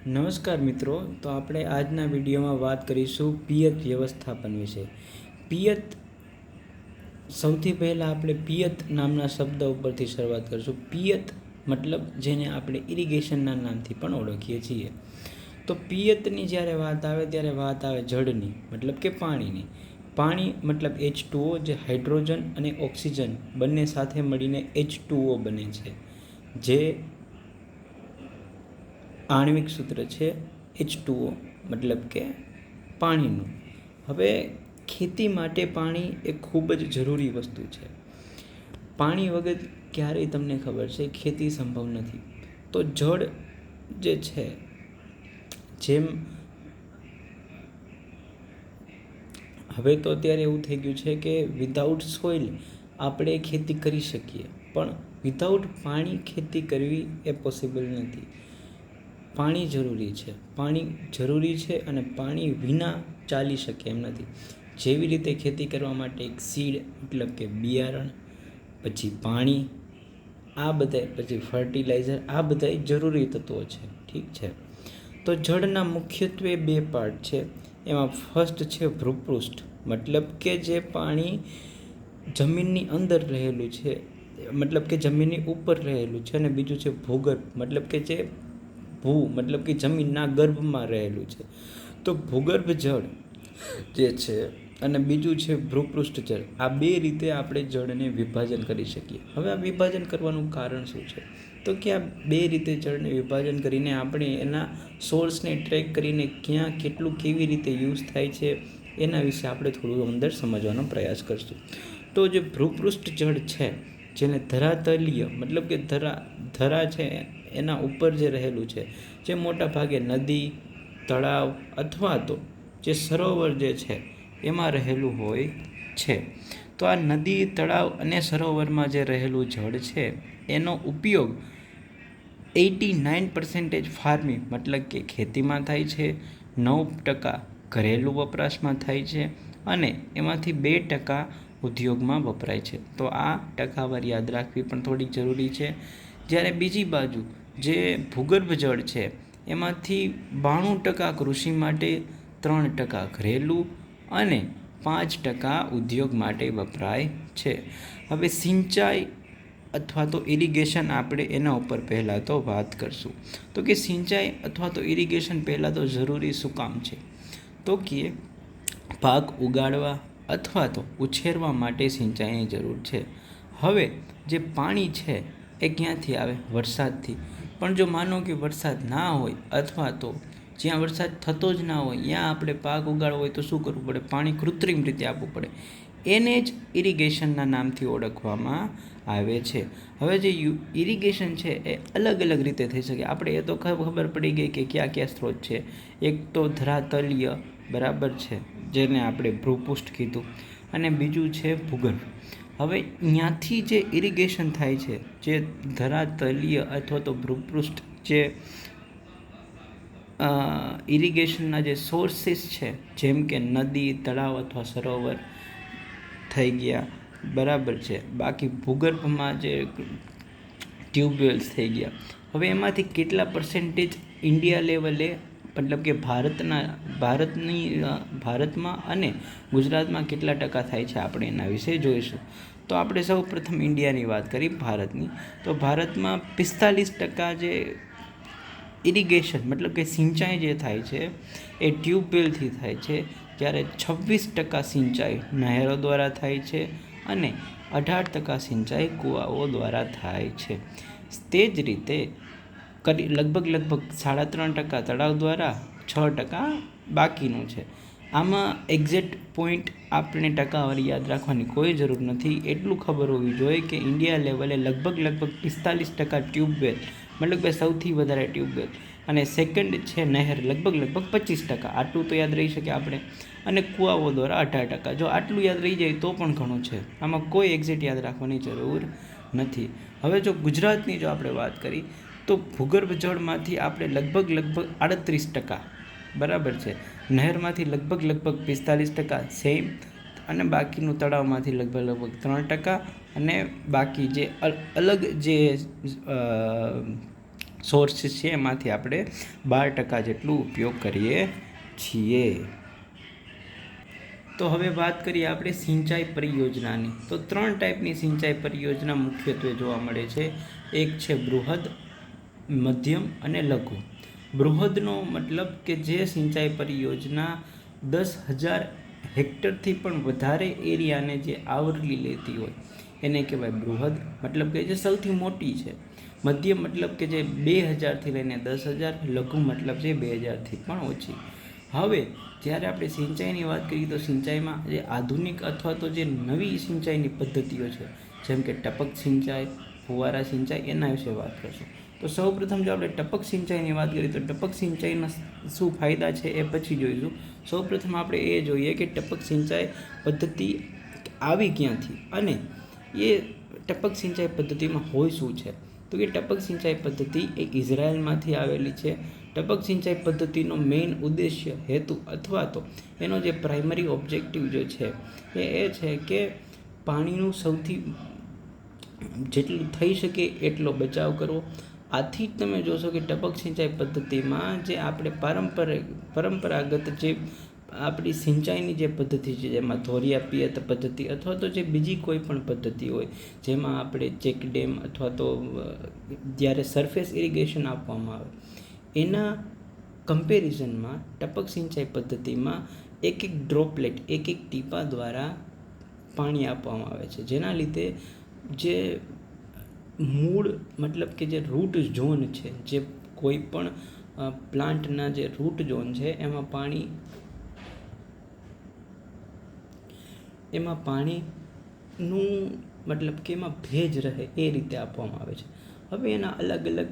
નમસ્કાર મિત્રો, તો આપણે આજના વિડીયોમાં વાત કરીશું પિયત વ્યવસ્થાપન વિશે. પિયત, સૌથી પહેલાં આપણે પિયત નામના શબ્દ ઉપરથી શરૂઆત કરીશું. પિયત મતલબ જેને આપણે ઇરિગેશનના નામથી પણ ઓળખીએ છીએ. તો પિયતની જ્યારે વાત આવે ત્યારે વાત આવે જળની, મતલબ કે પાણીની. પાણી મતલબ H2O, જે હાઇડ્રોજન અને ઓક્સિજન બંને સાથે મળીને H2O બને છે, જે આણ્વિક સૂત્ર છે H2O, મતલબ કે પાણીનું. હવે ખેતી માટે પાણી એ ખૂબ જ જરૂરી વસ્તુ છે. પાણી વગર ક્યારેય તમને ખબર છે ખેતી સંભવ નથી. તો જળ જે છે, જેમ હવે તો અત્યારે એવું થઈ ગયું છે કે વિધાઉટ સોઇલ આપણે ખેતી કરી શકીએ, પણ વિધાઉટ પાણી ખેતી કરવી એ પોસિબલ નથી. પાણી જરૂરી છે, પાણી જરૂરી છે અને પાણી વિના ચાલી શકે એમ નથી. જેવી રીતે ખેતી કરવા માટે એક સીડ મતલબ કે બિયારણ, પછી પાણી, આ બધા, પછી ફર્ટિલાઇઝર, આ બધા જરૂરી તત્વો છે. ઠીક છે. તો જળના મુખ્યત્વે બે પાર્ટ છે. એમાં ફર્સ્ટ છે ભૂપૃષ્ઠ, મતલબ કે જે પાણી જમીનની અંદર રહેલું છે, મતલબ કે જમીનની ઉપર રહેલું છે, અને બીજું છે ભૂગર્ભ, મતલબ કે જે મતલબ કે જમીનના ગર્ભમાં રહેલું છે. તો ભૂગર્ભ જળ જે છે અને બીજું છે ભૂપૃષ્ઠ જળ, આ બે રીતે આપણે જળને વિભાજન કરી શકીએ. હવે આ વિભાજન કરવાનું કારણ શું છે? તો કે આ બે રીતે જળને વિભાજન કરીને આપણે એના સોર્સને ટ્રેક કરીને ક્યાં કેટલું કેવી રીતે યુઝ થાય છે એના વિશે આપણે થોડું અંદર સમજવાનો પ્રયાસ કરશું. તો જે ભૂપૃષ્ઠ જળ છે, જેને ધરાતલીય મતલબ કે ધરા છે એના ઉપર જે રહેલું છે, જે મોટા ભાગે નદી, તળાવ અથવા તો જે સરોવર જે છે એમાં રહેલું હોય છે. તો આ નદી, તળાવ અને સરોવરમાં જે રહેલું જળ છે એનો ઉપયોગ 89% ફાર્મિંગ મતલબ કે ખેતીમાં થાય છે, 9% ઘરેલું વપરાશમાં થાય છે અને એમાંથી 2% ઉદ્યોગમાં વપરાય છે. તો આ ટકાવાર યાદ રાખવી પણ થોડીક જરૂરી છે. જ્યારે બીજી બાજુ જે ભૂગર્ભ જળ છે એમાંથી 92% કૃષિ માટે, 3% ઘરેલું અને 5% ઉદ્યોગ માટે વપરાય છે. હવે સિંચાઈ અથવા તો ઇરિગેશન, આપણે એના ઉપર પહેલાં તો વાત કરશું. તો કે સિંચાઈ અથવા તો ઇરિગેશન પહેલાં તો જરૂરી શું કામ છે? તો કે પાક ઉગાડવા અથવા તો ઉછેરવા માટે સિંચાઈની જરૂર છે. હવે જે પાણી છે એ ક્યાંથી આવે? વરસાદથી. પણ જો માનો કે વરસાદ ના હોય અથવા તો જ્યાં વરસાદ થતો જ ના હોય ત્યાં આપણે પાક ઉગાડવો હોય તો શું કરવું પડે? પાણી કૃત્રિમ રીતે આપવું પડે. એને જ ઇરિગેશનના નામથી ઓળખવામાં આવે છે. હવે જે ઇરિગેશન છે એ અલગ અલગ રીતે થઈ શકે. આપણે એ તો ખબર પડી ગઈ કે કયા કયા સ્ત્રોત છે. એક તો ધરાતલીય, બરાબર છે, જેને આપણે ભૂપૃષ્ઠ કીધું, અને બીજું છે ભૂગર્ભ. હવે ત્યાંથી જે ઇરિગેશન થાય છે, જે ધરાતલીય અથવા તો ભૂપૃષ્ઠ જે ઇરિગેશનના જે સોર્સિસ છે, જેમ કે નદી, તળાવ અથવા સરોવર થઈ ગયા, બરાબર છે. બાકી ભૂગર્ભમાં જે ટ્યુબવેલ્સ થઈ ગયા. હવે એમાંથી કેટલા પર્સેન્ટેજ ઇન્ડિયા લેવલે, મતલબ કે ભારતમાં અને ગુજરાતમાં કેટલા ટકા થાય છે, આપણે એના વિશે જોઈશું. તો આપણે સૌ પ્રથમ ઇન્ડિયાની વાત કરી, ભારતની. તો ભારતમાં 45% જે ઇરિગેશન મતલબ કે સિંચાઈ જે થાય છે એ ટ્યુબવેલથી થાય છે, જ્યારે 26% સિંચાઈ નહેરો દ્વારા થાય છે અને 18% સિંચાઈ કૂવાઓ દ્વારા થાય છે. તે જ રીતે લગભગ 3.5% તળાવ દ્વારા, 6% બાકીનું છે. આમાં એક્ઝેક્ટ પોઈન્ટ આપણે ટકાવારી યાદ રાખવાની કોઈ જરૂર નથી. એટલું ખબર હોવી જોઈએ કે ઇન્ડિયા લેવલે લગભગ 45% ટ્યુબવેલ, મતલબ કે સૌથી વધારે ટ્યુબવેલ, અને સેકન્ડ છે નહેર, લગભગ 25%. આટલું તો યાદ રહી શકે આપણે. અને કૂવાઓ દ્વારા 18%. જો આટલું યાદ રહી જાય તો પણ ઘણું છે. આમાં કોઈ એક્ઝેક્ટ યાદ રાખવાની જરૂર નથી. હવે જો ગુજરાતની જો આપણે વાત કરી તો ભૂગર્ભ જળમાંથી આપણે લગભગ 38%, બરાબર છે, નહેરમાંથી લગભગ 45% સેમ, અને બાકીનું તળાવમાંથી લગભગ 3%, અને બાકી જે અલગ જે સોર્સિસ છે એમાંથી આપણે 12% જેટલું ઉપયોગ કરીએ છીએ. તો હવે વાત કરીએ આપણે સિંચાઈ પરિયોજનાની. તો 3 ટાઈપની સિંચાઈ પરિયોજના મુખ્યત્વે જોવા મળે છે. એક છે બૃહદ, મધ્યમ અને લઘુ. બૃહદનો મતલબ કે જે સિંચાઈ પરિયોજના 10,000 હેક્ટરથી પણ વધારે એરિયાને જે આવરી લેતી હોય એને કહેવાય બૃહદ, મતલબ કે જે સૌથી મોટી છે. મધ્યમ મતલબ કે જે 2,000થી લઈને 10,000. લઘુ મતલબ છે 2,000થી પણ ઓછી. હવે જ્યારે આપણે સિંચાઈની વાત કરીએ તો સિંચાઈમાં જે આધુનિક અથવા તો જે નવી સિંચાઈની પદ્ધતિઓ છે, જેમ કે ટપક સિંચાઈ, ફુવારા સિંચાઈ, એના વિશે વાત કરશું. તો સૌપ્રથમ જો આપણે ટપક સિંચાઈની વાત કરીએ તો ટપક સિંચાઈના શું ફાયદા છે એ પછી જોઈશું. સૌપ્રથમ આપણે એ જોઈએ કે ટપક સિંચાઈ પદ્ધતિ આવી ક્યાંથી અને એ ટપક સિંચાઈ પદ્ધતિમાં હોય શું છે. તો એ ટપક સિંચાઈ પદ્ધતિ એ ઇઝરાયલમાંથી આવેલી છે. ટપક સિંચાઈ પદ્ધતિનો મેઇન ઉદ્દેશ્ય, હેતુ અથવા તો એનો જે પ્રાઇમરી ઓબ્જેક્ટિવ જે છે એ છે કે પાણીનું સૌથી જેટલું થઈ શકે એટલો બચાવ કરવો. આથી જ તમે જોશો કે ટપક સિંચાઈ પદ્ધતિમાં જે આપણે પરંપરાગત જે આપણી સિંચાઈની જે પદ્ધતિ છે, જેમાં ધોરિયા પિયત પદ્ધતિ અથવા તો જે બીજી કોઈ પણ પદ્ધતિ હોય, જેમાં આપણે ચેક ડેમ અથવા તો જ્યારે સરફેસ ઇરિગેશન આપવામાં આવે, એના કમ્પેરિઝનમાં ટપક સિંચાઈ પદ્ધતિમાં એક ડ્રોપલેટ, એક ટીપા દ્વારા પાણી આપવામાં આવે છે, જેના લીધે જે મૂળ મતલબ કે જે રૂટ ઝોન છે, જે કોઈ પણ પ્લાન્ટના જે રૂટ ઝોન છે એમાં પાણીનું મતલબ કે એમાં ભેજ રહે એ રીતે આપવામાં આવે છે. હવે એના અલગ અલગ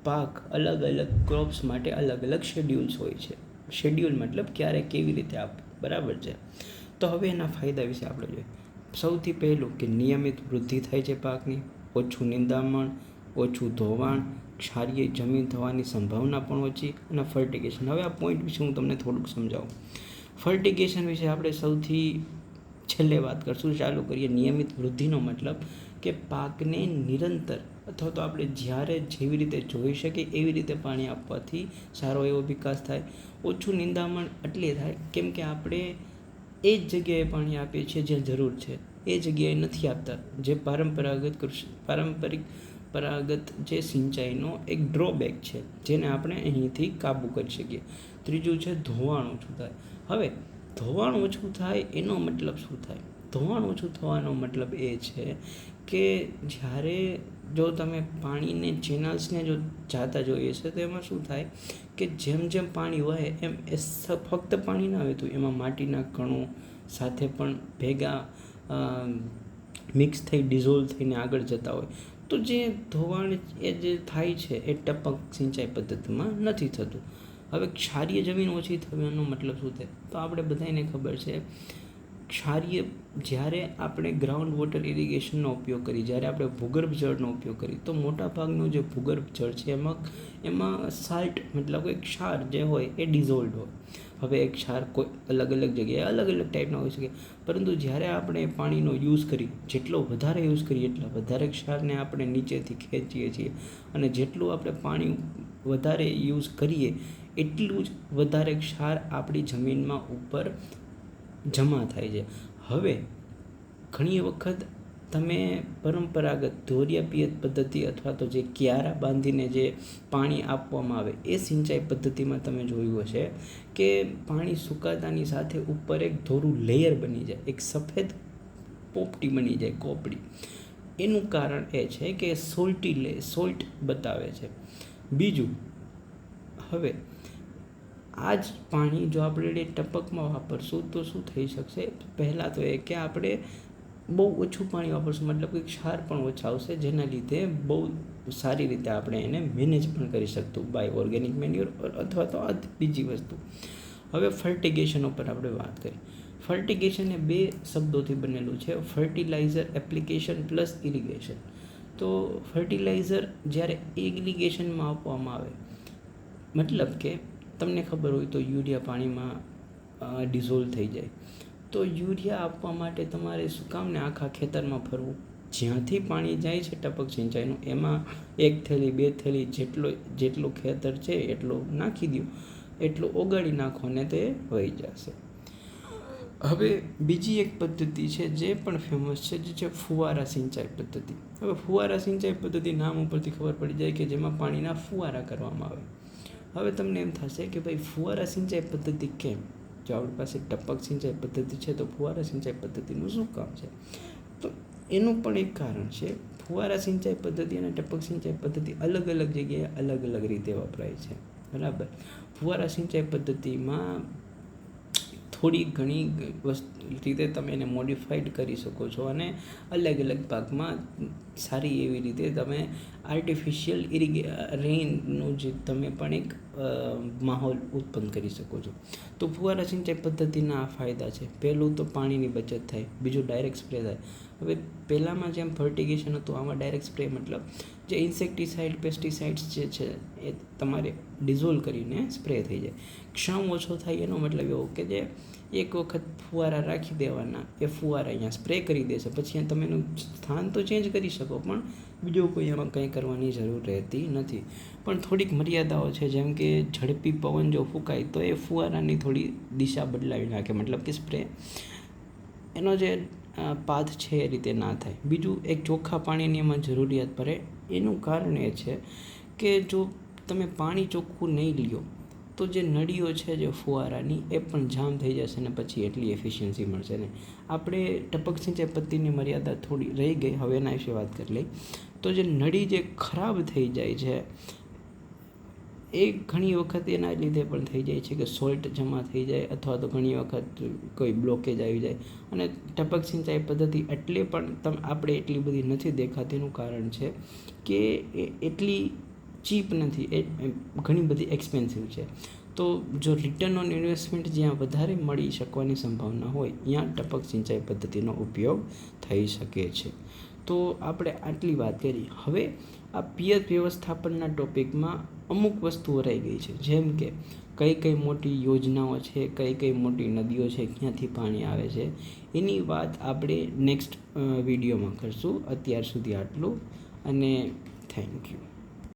પાક, અલગ અલગ ક્રોપ્સ માટે અલગ અલગ શેડ્યુલ્સ હોય છે. શેડ્યુલ મતલબ ક્યારે કેવી રીતે આપવું, બરાબર છે. તો હવે એના ફાયદા વિશે આપણે જોઈએ. સૌથી પહેલું કે નિયમિત વૃદ્ધિ થાય છે પાકની, ઓછું નિંદામણ, ઓછું ધોવાણ, ક્ષારીય જમીન થવાની સંભાવના પણ ઓછી અને ફર્ટિગેશન. હવે આ પોઈન્ટ વિશે હું તમને થોડુંક સમજાવું. ફર્ટિગેશન વિશે આપણે સૌથી છેલ્લે વાત કરશું. ચાલુ કરીએ. નિયમિત વૃદ્ધિનો મતલબ કે પાકને નિરંતર અથવા તો આપણે જ્યારે જેવી રીતે જોઈ શકીએ એવી રીતે પાણી આપવાથી સારો એવો વિકાસ થાય. ઓછું નિંદામણ એટલે થાય કેમ કે આપણે એ જ જગ્યાએ પાણી આપીએ છીએ જ્યાં જરૂર છે, એ જગ્યાએ નથી આપતા, જે પરંપરાગત જે સિંચાઈનો એક ડ્રોબેક છે, જેને આપણે અહીંથી કાબૂ કરી શકીએ. ત્રીજું છે ધોવાણ ઓછું થાય. હવે ધોવાણ ઓછું થાય એનો મતલબ શું થાય? ધોવાણ ઓછું થવાનો મતલબ એ છે કે જ્યારે જો તમે પાણીને ચેનલ્સને જો જાતા જોઈએ છે તો એમાં શું થાય કે જેમ જેમ પાણી વહે એમ એ ફક્ત પાણી ના વહેતું, એમાં માટીના કણો સાથે પણ ભેગા મિક્સ થઈ ડિઝોલ્વ થઈને આગળ જતા હોય. તો જે ધોવાણ એ જે થાય છે એ ટપક સિંચાઈ પદ્ધતિમાં નથી થતું. હવે ક્ષારીય જમીન ઓછી થવાનો મતલબ શું થાય? તો આપણે બધાને ખબર છે, ક્ષારીય જ્યારે આપણે ગ્રાઉન્ડ વોટર ઇરિગેશનનો ઉપયોગ કરીએ, જ્યારે આપણે ભૂગર્ભ જળનો ઉપયોગ કરીએ તો મોટાભાગનું જે ભૂગર્ભ જળ છે એમાં સાલ્ટ મતલબ એક ક્ષાર જે હોય એ ડિઝોલ્વ હોય. હવે એક ક્ષાર કોઈ અલગ અલગ જગ્યાએ અલગ અલગ ટાઈપના હોઈ શકે, પરંતુ જ્યારે આપણે પાણીનો યુઝ કરીએ, જેટલો વધારે યુઝ કરીએ એટલા વધારે ક્ષારને આપણે નીચેથી ખેંચીએ છીએ, અને જેટલું આપણે પાણી વધારે યુઝ કરીએ એટલું જ વધારે ક્ષાર આપણી જમીનમાં ઉપર જમા થાય છે. હવે ઘણી વખત તમે પરંપરાગત ધોરિયા પિયત પદ્ધતિ અથવા તો જે ક્યારા બાંધીને જે પાણી આપવામાં આવે એ સિંચાઈ પદ્ધતિમાં તમે જોયું હશે કે પાણી સુકાતાની સાથે ઉપર એક ધોરું લેયર બની જાય, એક સફેદ પોપટી બની જાય, કોપડી. એનું કારણ એ છે કે સોલ્ટ બતાવે છે. બીજું, હવે આ જ પાણી જો આપણે ટપકમાં વાપરશું તો શું થઈ શકશે? પહેલાં તો એ કે આપણે બહુ ઓછું પાણી વાપરશું, મતલબ કે ક્ષાર પણ ઓછા આવશે, જેના લીધે બહુ સારી રીતે આપણે એને મેનેજ પણ કરી શકતું બાય ઓર્ગેનિક મેન્યુર અથવા તો આ બીજી વસ્તુ. હવે ફર્ટિગેશન ઉપર આપણે વાત કરીએ. ફર્ટિગેશન એ 2 શબ્દોથી બનેલું છે, ફર્ટિલાઇઝર એપ્લિકેશન પ્લસ ઇરિગેશન. તો ફર્ટિલાઇઝર જ્યારે ઇરિગેશનમાં આપવામાં આવે, મતલબ કે તમને ખબર હોય તો યુરિયા પાણીમાં ડિઝોલ્વ થઈ જાય, તો યુરિયા આપવા માટે તમારે શું કામને આખા ખેતરમાં ફરવું? જ્યાંથી પાણી જાય છે ટપક સિંચાઈનું એમાં 1 થેલી 2 થેલી જેટલું ખેતર છે એટલું નાખી દો, એટલું ઓગાળી નાખો ને તે વહી જશે. હવે બીજી એક પદ્ધતિ છે જે પણ ફેમસ છે, જે છે ફુવારા સિંચાઈ પદ્ધતિ. હવે ફુવારા સિંચાઈ પદ્ધતિ નામ ઉપરથી ખબર પડી જાય કે જેમાં પાણીના ફુવારા કરવામાં આવે. હવે તમને એમ થશે કે ભાઈ ફુવારા સિંચાઈ પદ્ધતિ કેમ? જો આપણી પાસે ટપક સિંચાઈ પદ્ધતિ છે તો ફુવારા સિંચાઈ પદ્ધતિનું શું કામ છે? તો એનું પણ એક કારણ છે. ફુવારા સિંચાઈ પદ્ધતિ અને ટપક સિંચાઈ પદ્ધતિ અલગ અલગ જગ્યાએ અલગ અલગ રીતે વપરાય છે, બરાબર. ફુવારા સિંચાઈ પદ્ધતિમાં થોડી ઘણી રીતે તમે એને મોડિફાઈડ કરી શકો છો અને અલગ અલગ પાકમાં સારી એવી રીતે તમે આર્ટિફિશિયલ રેઇનનું જે તમે પણ એક માહોલ ઉત્પન્ન કરી શકો છો. તો ફુવારા સિંચાઈ પદ્ધતિના આ ફાયદા છે. પહેલું તો પાણીની બચત થાય, બીજું ડાયરેક્ટ સ્પ્રે થાય. હવે પહેલાંમાં જેમ ફર્ટિગેશન હતું, આમાં ડાયરેક્ટ સ્પ્રે મતલબ જે ઇન્સેક્ટિસાઇડ પેસ્ટિસાઇડ્સ જે છે એ તમારે ડિઝોલ્વ કરીને સ્પ્રે થઈ જાય. ક્ષમ ઓછો થાય એનો મતલબ એવો કે જે એક વખત ફુવારા રાખી દેવાના, એ ફુવારા અહીંયા સ્પ્રે કરી દેશે, પછી તમે એનું સ્થાન તો ચેન્જ કરી શકો પણ બીજો કોઈ એમાં કંઈ કરવાની જરૂર રહેતી નથી. પણ થોડીક મર્યાદાઓ છે, જેમ કે ઝડપી પવન જો ફૂંકાય તો એ ફુવારાની થોડી દિશા બદલાવી નાખે, મતલબ કે સ્પ્રે એનો જે પાથ છે એ રીતે ના થાય. બીજું એક ચોખ્ખા પાણીની એમાં જરૂરિયાત પડે. એનું કારણ એ છે કે જો તમે પાણી ચોખ્ખું નહીં લ્યો તો જે નળીઓ છે જે ફુવારાની એ પણ જામ થઈ જશે ને પછી એટલી એફિશિયન્સી મળશે ને. આપણે ટપક સિંચાઈ પદ્ધતિની મર્યાદા થોડી રહી ગઈ, હવે એના વિશે વાત કરી લઈ. તો જે નળી જે ખરાબ થઈ જાય છે એ ઘણી વખત એના લીધે પણ થઈ જાય છે કે સોલ્ટ જમા થઈ જાય, અથવા તો ઘણી વખત કોઈ બ્લોકેજ આવી જાય. અને ટપક સિંચાઈ પદ્ધતિ એટલે પણ આપણે એટલી બધી નથી દેખાતી. એનું કારણ છે કે એ એટલી ચીપ નથી, એ ઘણી બધી એક્સપેન્સિવ છે. તો જો રિટર્ન ઓન ઇન્વેસ્ટમેન્ટ જ્યાં વધારે મળી શકવાની સંભાવના હોય ત્યાં ટપક સિંચાઈ પદ્ધતિનો ઉપયોગ થઈ શકે છે. તો આપણે આટલી વાત કરી. હવે આ પિયત વ્યવસ્થાપનના ટોપિકમાં અમુક વસ્તુઓ રહી ગઈ છે, જેમ કે કઈ મોટી યોજનાઓ છે, કઈ મોટી નદીઓ છે, ક્યાંથી પાણી આવે છે, એની વાત આપણે નેક્સ્ટ વિડીયોમાં કરશું. અત્યાર સુધી આટલું, અને થેન્ક યુ.